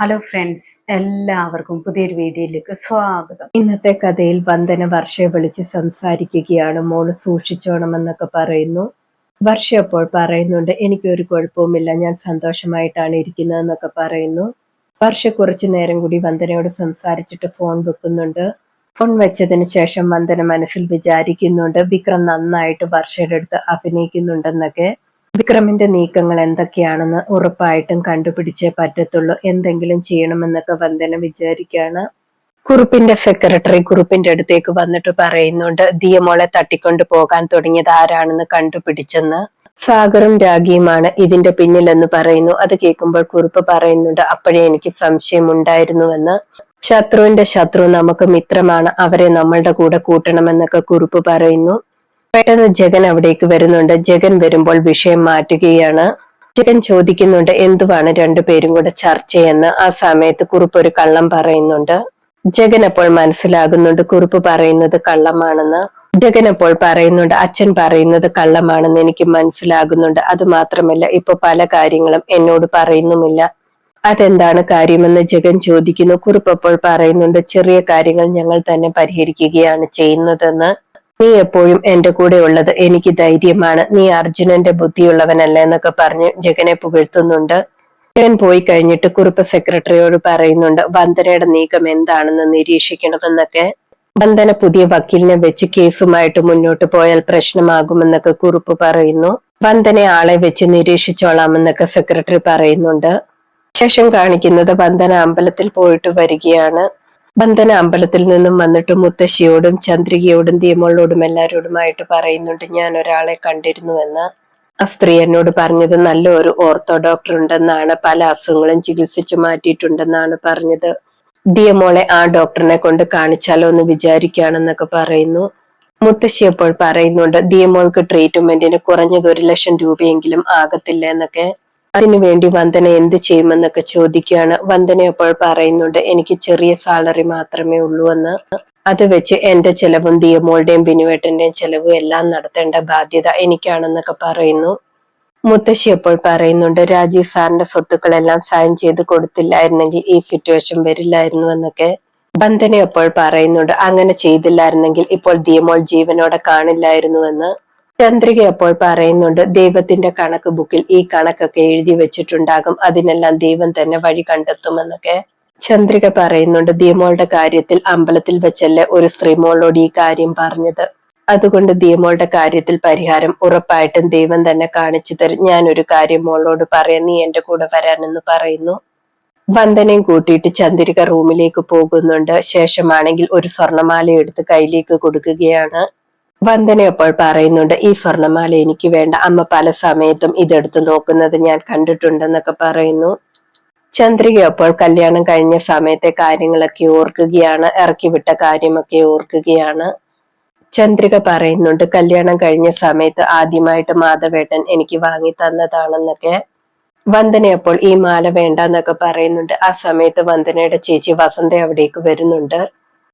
Hello friends, എല്ലാവർക്കും പുതിയൊരു വീഡിയോയിലേക്ക് സ്വാഗതം. ഇന്നത്തെ കഥയിൽ വന്ദന വർഷയെ വിളിച്ച് സംസാരിക്കുകയാണ്. മോള് സൂക്ഷിച്ചോണമെന്നൊക്കെ പറയുന്നു. വർഷ അപ്പോൾ പറയുന്നുണ്ട്, എനിക്കൊരു കുഴപ്പവുമില്ല, ഞാൻ സന്തോഷമായിട്ടാണ് ഇരിക്കുന്നതെന്നൊക്കെ പറയുന്നു. വർഷ കുറച്ചു നേരം കൂടി വന്ദനയോട് സംസാരിച്ചിട്ട് ഫോൺ വെക്കുന്നുണ്ട്. ഫോൺ വെച്ചതിന് ശേഷം വന്ദന മനസ്സിൽ വിചാരിക്കുന്നുണ്ട്, വിക്രം നന്നായിട്ട് വർഷയുടെ അടുത്ത് അഭിനയിക്കുന്നുണ്ടെന്നൊക്കെ. വിക്രമിന്റെ നീക്കങ്ങൾ എന്തൊക്കെയാണെന്ന് ഉറപ്പായിട്ടും കണ്ടുപിടിച്ചേ പറ്റത്തുള്ളൂ. എന്തെങ്കിലും ചെയ്യണമെന്നൊക്കെ വന്ദന വിചാരിക്കുകയാണ്. കുറുപ്പിന്റെ സെക്രട്ടറി കുറുപ്പിന്റെ അടുത്തേക്ക് വന്നിട്ട് പറയുന്നുണ്ട്, ദിയമോളെ തട്ടിക്കൊണ്ടു പോകാൻ തുടങ്ങിയത് ആരാണെന്ന് കണ്ടുപിടിച്ചെന്ന്. സാഗറും രാഗിയുമാണ് ഇതിന്റെ പിന്നിലെന്ന് പറയുന്നു. അത് കേൾക്കുമ്പോൾ കുറുപ്പ് പറയുന്നുണ്ട്, അപ്പോഴേ എനിക്ക് സംശയമുണ്ടായിരുന്നുവെന്ന്. ശത്രുവിന്റെ ശത്രു നമുക്ക് മിത്രമാണ്, അവരെ നമ്മളുടെ കൂടെ കൂട്ടണമെന്നൊക്കെ കുറുപ്പ് പറയുന്നു. പെട്ടെന്ന് ജഗൻ അവിടേക്ക് വരുന്നുണ്ട്. ജഗൻ വരുമ്പോൾ വിഷയം മാറ്റുകയാണ്. ജഗൻ ചോദിക്കുന്നുണ്ട്, എന്തുവാണ് രണ്ടുപേരും കൂടെ ചർച്ചയെന്ന്. ആ സമയത്ത് കുറുപ്പ് ഒരു കള്ളം പറയുന്നുണ്ട്. ജഗൻ അപ്പോൾ മനസ്സിലാകുന്നുണ്ട് കുറുപ്പ് പറയുന്നത് കള്ളമാണെന്ന്. ജഗൻ അപ്പോൾ പറയുന്നുണ്ട്, അച്ഛൻ പറയുന്നത് കള്ളമാണെന്ന് എനിക്ക് മനസ്സിലാകുന്നുണ്ട്. അത് മാത്രമല്ല, ഇപ്പൊ പല കാര്യങ്ങളും എന്നോട് പറയുന്നുമില്ല. അതെന്താണ് കാര്യമെന്ന് ജഗൻ ചോദിക്കുന്നു. കുറുപ്പ് അപ്പോൾ പറയുന്നുണ്ട്, ചെറിയ കാര്യങ്ങൾ ഞങ്ങൾ തന്നെ പരിഹരിക്കുകയാണ് ചെയ്യുന്നതെന്ന്. നീ എപ്പോഴും എന്റെ കൂടെ ഉള്ളത് എനിക്ക് ധൈര്യമാണ്, നീ അർജുനന്റെ ബുദ്ധിയുള്ളവനല്ല എന്നൊക്കെ പറഞ്ഞ് ജഗനെ പുകഴ്ത്തുന്നുണ്ട്. ജഗൻ പോയി കഴിഞ്ഞിട്ട് കുറുപ്പ് സെക്രട്ടറിയോട് പറയുന്നുണ്ട്, വന്ദനയുടെ നീക്കം എന്താണെന്ന് നിരീക്ഷിക്കണമെന്നൊക്കെ. വന്ദന പുതിയ വക്കീലിനെ വെച്ച് കേസുമായിട്ട് മുന്നോട്ട് പോയാൽ പ്രശ്നമാകുമെന്നൊക്കെ കുറുപ്പ് പറയുന്നു. വന്ദനെ ആളെ വെച്ച് നിരീക്ഷിച്ചോളാമെന്നൊക്കെ സെക്രട്ടറി പറയുന്നുണ്ട്. ശേഷം കാണിക്കുന്നത് വന്ദന അമ്പലത്തിൽ പോയിട്ട് വരികയാണ്. വന്ദന അമ്പലത്തിൽ നിന്നും വന്നിട്ട് മുത്തശ്ശിയോടും ചന്ദ്രികയോടും ദിയമോളോടും എല്ലാവരോടുമായിട്ട് പറയുന്നുണ്ട്, ഞാൻ ഒരാളെ കണ്ടിരുന്നുവെന്ന്. ആ സ്ത്രീ എന്നോട് പറഞ്ഞത് നല്ല ഒരു ഓർത്തോ ഡോക്ടർ ഉണ്ടെന്നാണ്, പല അസുഖങ്ങളും ചികിത്സിച്ചു മാറ്റിയിട്ടുണ്ടെന്നാണ് പറഞ്ഞത്. ദിയമോളെ ആ ഡോക്ടറിനെ കൊണ്ട് കാണിച്ചാലോ എന്ന് വിചാരിക്കുകയാണെന്നൊക്കെ പറയുന്നു. മുത്തശ്ശി അപ്പോൾ പറയുന്നുണ്ട്, ദിയമോൾക്ക് ട്രീറ്റ്മെന്റിന് കുറഞ്ഞത് 1,00,000 രൂപയെങ്കിലും ആകത്തില്ല എന്നൊക്കെ. അതിനുവേണ്ടി വന്ദന എന്ത് ചെയ്യുമെന്നൊക്കെ ചോദിക്കുകയാണ്. വന്ദന അപ്പോൾ പറയുന്നുണ്ട്, എനിക്ക് ചെറിയ സാലറി മാത്രമേ ഉള്ളൂ എന്ന്. അത് വെച്ച് എന്റെ ചെലവും ദിയമോളുടെയും ബിനുവേട്ടന്റെയും ചെലവും എല്ലാം നടത്തേണ്ട ബാധ്യത എനിക്കാണെന്നൊക്കെ പറയുന്നു. മുത്തശ്ശി അപ്പോൾ പറയുന്നുണ്ട്, രാജീവ് സാറിന്റെ സ്വത്തുക്കളെല്ലാം സൈൻ ചെയ്ത് കൊടുത്തില്ലായിരുന്നെങ്കിൽ ഈ സിറ്റുവേഷൻ വരില്ലായിരുന്നു എന്നൊക്കെ. വന്ദന അപ്പോൾ പറയുന്നുണ്ട്, അങ്ങനെ ചെയ്തില്ലായിരുന്നെങ്കിൽ ഇപ്പോൾ ദിയമോൾ ജീവനോടെ കാണില്ലായിരുന്നുവെന്ന്. ചന്ദ്രിക അപ്പോൾ പറയുന്നുണ്ട്, ദൈവത്തിന്റെ കണക്ക് ബുക്കിൽ ഈ കണക്കൊക്കെ എഴുതി വെച്ചിട്ടുണ്ടാകും, അതിനെല്ലാം ദൈവം തന്നെ വഴി കണ്ടെത്തുമെന്നൊക്കെ. ചന്ദ്രിക പറയുന്നുണ്ട്, ദിയമോളുടെ കാര്യത്തിൽ അമ്പലത്തിൽ വെച്ചല്ലേ ഒരു സ്ത്രീമോളോട് ഈ കാര്യം പറഞ്ഞത്, അതുകൊണ്ട് ദിയമോളുടെ കാര്യത്തിൽ പരിഹാരം ഉറപ്പായിട്ടും ദൈവം തന്നെ കാണിച്ചു തരും. ഞാനൊരു കാര്യം മോളോട് പറയാം, നീ എന്റെ കൂടെ വരാനെന്ന് പറയുന്നു. വന്ദനയും കൂട്ടിയിട്ട് ചന്ദ്രിക റൂമിലേക്ക് പോകുന്നുണ്ട്. ശേഷമാണെങ്കിൽ ഒരു സ്വർണമാല എടുത്ത് കയ്യിലേക്ക് കൊടുക്കുകയാണ്. വന്ദന അപ്പോൾ പറയുന്നുണ്ട്, ഈ സ്വർണമാല എനിക്ക് വേണ്ട, അമ്മ പല സമയത്തും ഇതെടുത്ത് നോക്കുന്നത് ഞാൻ കണ്ടിട്ടുണ്ടെന്നൊക്കെ പറയുന്നു. ചന്ദ്രിക അപ്പോൾ കല്യാണം കഴിഞ്ഞ സമയത്തെ കാര്യങ്ങളൊക്കെ ഓർക്കുകയാണ്, ഇറക്കി വിട്ട കാര്യമൊക്കെ ഓർക്കുകയാണ്. ചന്ദ്രിക പറയുന്നുണ്ട്, കല്യാണം കഴിഞ്ഞ സമയത്ത് ആദ്യമായിട്ട് മാധവേട്ടൻ എനിക്ക് വാങ്ങി തന്നതാണെന്നൊക്കെ. വന്ദന അപ്പോൾ ഈ മാല വേണ്ടെന്നൊക്കെ പറയുന്നുണ്ട്. ആ സമയത്ത് വന്ദനയുടെ ചേച്ചി വസന്ത അവിടേക്ക് വരുന്നുണ്ട്.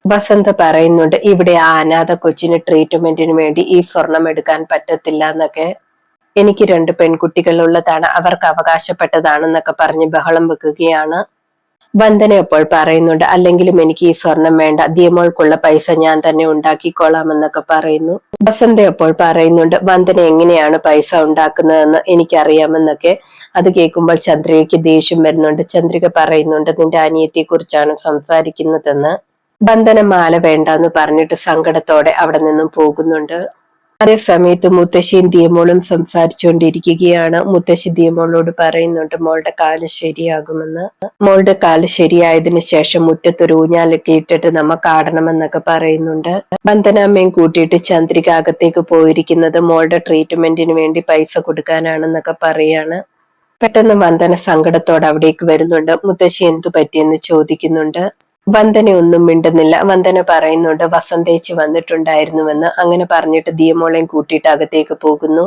വസന്ത പറയുന്നുണ്ട്, ഇവിടെ ആ അനാഥ കൊച്ചിന് ട്രീറ്റ്മെന്റിന് വേണ്ടി ഈ സ്വർണം എടുക്കാൻ പറ്റത്തില്ല എന്നൊക്കെ. എനിക്ക് 2 പെൺകുട്ടികൾ ഉള്ളതാണ്, അവർക്ക് അവകാശപ്പെട്ടതാണെന്നൊക്കെ പറഞ്ഞ് ബഹളം വെക്കുകയാണ്. വന്ദന അപ്പോൾ പറയുന്നുണ്ട്, അല്ലെങ്കിലും എനിക്ക് ഈ സ്വർണം വേണ്ട, ദിയമോൾക്കുള്ള പൈസ ഞാൻ തന്നെ ഉണ്ടാക്കിക്കോളാമെന്നൊക്കെ പറയുന്നു. വസന്ത അപ്പോൾ പറയുന്നുണ്ട്, വന്ദന എങ്ങനെയാണ് പൈസ ഉണ്ടാക്കുന്നതെന്ന് എനിക്കറിയാമെന്നൊക്കെ. അത് കേൾക്കുമ്പോൾ ചന്ദ്രികയ്ക്ക് ദേഷ്യം വരുന്നുണ്ട്. ചന്ദ്രിക പറയുന്നുണ്ട്, നിന്റെ അനിയത്തെ കുറിച്ചാണ് സംസാരിക്കുന്നതെന്ന്. വന്ദന മാല വേണ്ടെന്ന് പറഞ്ഞിട്ട് സങ്കടത്തോടെ അവിടെ നിന്നും പോകുന്നുണ്ട്. അതേ സമയത്ത് മുത്തശ്ശിയും ദിയമോളും സംസാരിച്ചുകൊണ്ടിരിക്കുകയാണ്. മുത്തശ്ശി ദിയമോളോട് പറയുന്നുണ്ട്, മോളുടെ കാല് ശരിയാകുമെന്ന്. മോളുടെ കാല് ശരിയായതിനു ശേഷം മുറ്റത്തൊരു ഊഞ്ഞാലൊക്കെ ഇട്ടിട്ട് നമുക്ക് ആടണമെന്നൊക്കെ പറയുന്നുണ്ട്. വന്ദനാമ്മയും കൂട്ടിയിട്ട് ചന്ദ്രിക അകത്തേക്ക് പോയിരിക്കുന്നത് മോളുടെ ട്രീറ്റ്മെന്റിന് വേണ്ടി പൈസ കൊടുക്കാനാണെന്നൊക്കെ പറയാണ്. പെട്ടെന്ന് വന്ദന സങ്കടത്തോടെ അവിടേക്ക് വരുന്നുണ്ട്. മുത്തശ്ശി എന്തു പറ്റിയെന്ന് ചോദിക്കുന്നുണ്ട്. വന്ദന ഒന്നും മിണ്ടുന്നില്ല. വന്ദന പറയുന്നുണ്ട്, വസന്തേച്ചി വന്നിട്ടുണ്ടായിരുന്നുവെന്ന്. അങ്ങനെ പറഞ്ഞിട്ട് ദിയമോളെയും കൂട്ടിയിട്ട് അകത്തേക്ക് പോകുന്നു.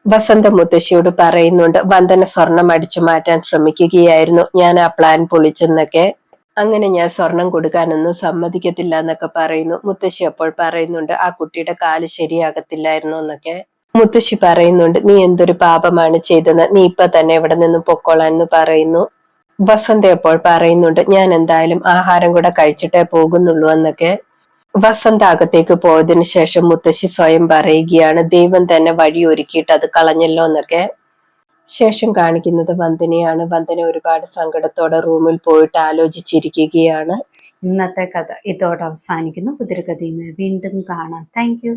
വസന്ത മുത്തശ്ശിയോട് പറയുന്നുണ്ട്, വന്ദന സ്വർണം അടിച്ചു മാറ്റാൻ ശ്രമിക്കുകയായിരുന്നു, ഞാൻ ആ പ്ലാൻ പൊളിച്ചെന്നൊക്കെ. അങ്ങനെ ഞാൻ സ്വർണം കൊടുക്കാനൊന്നും സമ്മതിക്കത്തില്ല എന്നൊക്കെ പറയുന്നു. മുത്തശ്ശി അപ്പോൾ പറയുന്നുണ്ട്, ആ കുട്ടിയുടെ കാല് ശരിയാകത്തില്ലായിരുന്നു എന്നൊക്കെ. മുത്തശ്ശി പറയുന്നുണ്ട്, നീ എന്തൊരു പാപമാണ് ചെയ്തത്, നീ ഇപ്പൊ തന്നെ ഇവിടെ നിന്നും പൊക്കോളാൻ എന്ന് പറയുന്നു. വസന്ത അപ്പോൾ പറയുന്നുണ്ട് ഞാൻ എന്തായാലും ആഹാരം കൂടെ കഴിച്ചിട്ടേ പോകുന്നുള്ളൂ എന്നൊക്കെ. വസന്ത അകത്തേക്ക് പോയതിനു ശേഷം മുത്തശ്ശി സ്വയം പറയുകയാണ് ദൈവം തന്നെ വഴി ഒരുക്കിയിട്ട് അത് കളഞ്ഞല്ലോ എന്നൊക്കെ. ശേഷം കാണിക്കുന്നത് വന്ദനയാണ്. വന്ദന ഒരുപാട് സങ്കടത്തോടെ റൂമിൽ പോയിട്ട് ആലോചിച്ചിരിക്കുകയാണ്. ഇന്നത്തെ കഥ ഇതോടെ അവസാനിക്കുന്നു. പുതിയൊരു കഥയുമായി വീണ്ടും കാണാം. Thank you.